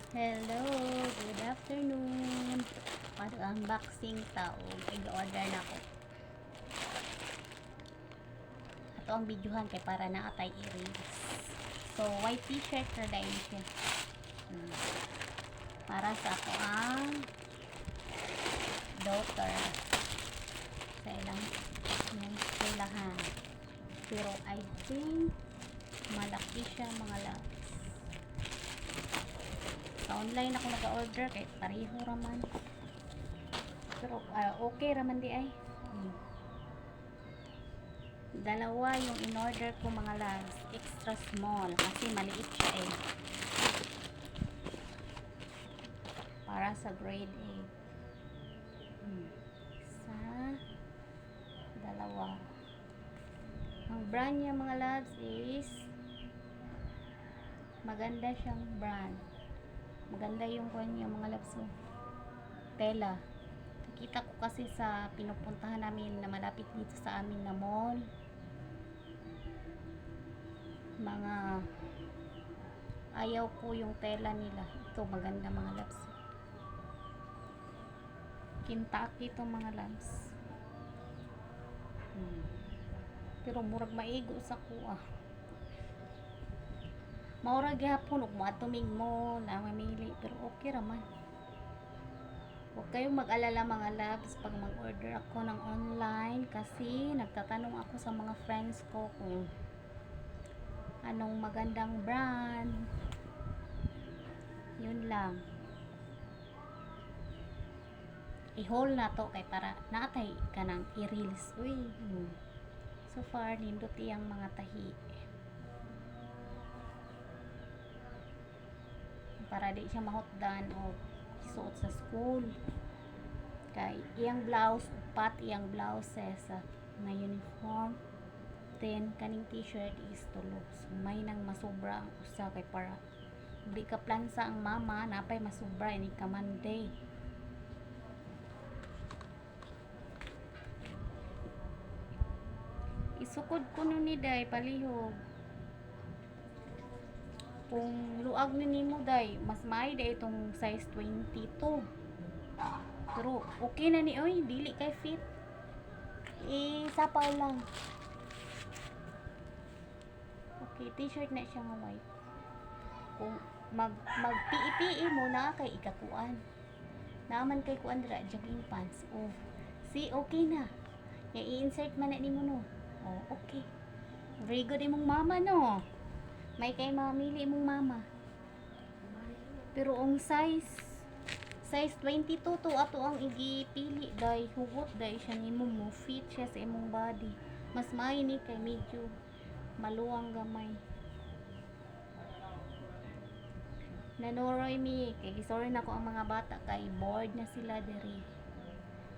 Hello, good afternoon. Mag-unboxing tao. Mag-order na ko. Ito ang videohan kay para na atay i-release. So, white t-shirt na dahil siya. Para sa ako ang daughter. Sa ilang kailangan. Pero I think malaki siya mga loves. Sa online ako nag-order kay pareho raman. Pero okay raman di ay. Dalawa yung in-order ko mga loves. Extra small kasi maliit siya eh. Para sa grade 8. Isa, dalawa. Ang brand niya mga loves is maganda siyang brand. Maganda yung kanya mga loves. Tela. Nakita ko kasi sa pinupuntahan namin na malapit dito sa amin na mall. Mga ayaw ko yung tela nila. Ito maganda mga loves. Kentucky ito mga loves. Pero murag maigo sa kuha. Maura gyapon ug matumig mo na mamili pero okay raman. Huwag kayong mag-alala mga loves pag mag-order ako ng online kasi nagtatanong ako sa mga friends ko kung anong magandang brand. Yun lang. I-haul na to kay para naatay ka ng i-reels. So far nindot iyang mga tahi. Para di siya mahotdan o isuot sa school. Kay iyang blouse, upat iyang blouses na uniform. Then kaning t-shirt is tulo. So may nang masobra ang usa kay para di ka plansa ang mama napay masobra ini ka Monday. Isukod ko nun ni day palihog. Kung luag na nimo day, mas may day itong size 22. Pero okay na ni oy, dili kay fit. Isapaw lang. Okay, t-shirt na siya nga white. Kung mag-PE mo na kay ikakuan. Naman kay kuan dira jogging pants. See, okay na. I-insert man na nimo no. Okay. Very good imong mama no. May kay mamili mong mama. Pero ang size 22 to ato ang igipili day hugot day siya nimo mo fit siya sa imong body. Mas may ni kay medyo maluwang gamay. Nanoroy mi kay sorry na ko ang mga bata kay bored na sila diri.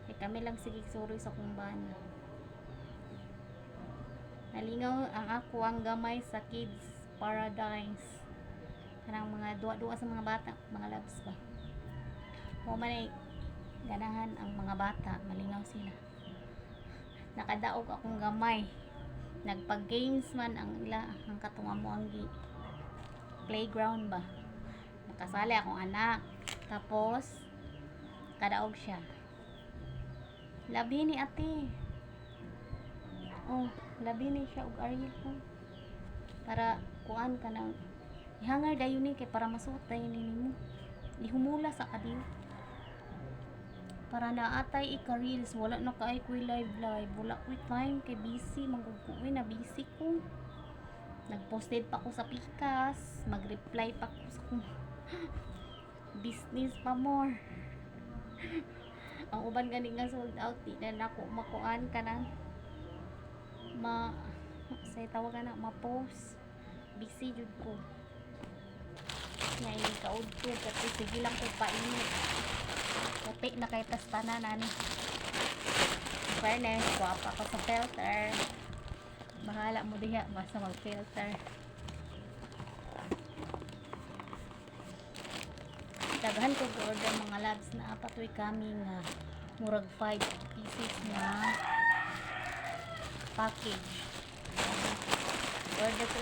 Kay kami lang sige sorry sa kumbana. Nalingaw ang ako ang gamay sa Kids Paradise. Kanang mga duwa-duwa sa mga bata, mga loves ba. Mo man ganahan ang mga bata, malingaw sila. Nakadaog akong gamay. Nagpag-games man ang katunga mo ang playground ba. Nakasali akong anak. Tapos kadaog siya. Labi ni ate. Labi ni siya og Ariel ko. Para kuan ka nang ihangar dayon ni kay para masuot dayon nimo. Ihumula sa kadiyo. Para naatay ika-reels, wala na kaay ko'y live. Wala ko'y time kay busy, magugkuwi na busy ko. Nagposted pa ko sa Pikas, mag-reply pa ko sa kung business pa more. Ang uban gani nga sold out, di na ako makuan ka na say tawagan na ma-post. Busy jud ko. Ngayon kaod ko kasi sige lang ko painit. Puti na kay tastanan ani. Fairness, guwapa ko sa filter. Bahala mo diha basta mag-filter. Daghan ko order mga loves na apatoy kami nga murag 5 pieces na package. Order ko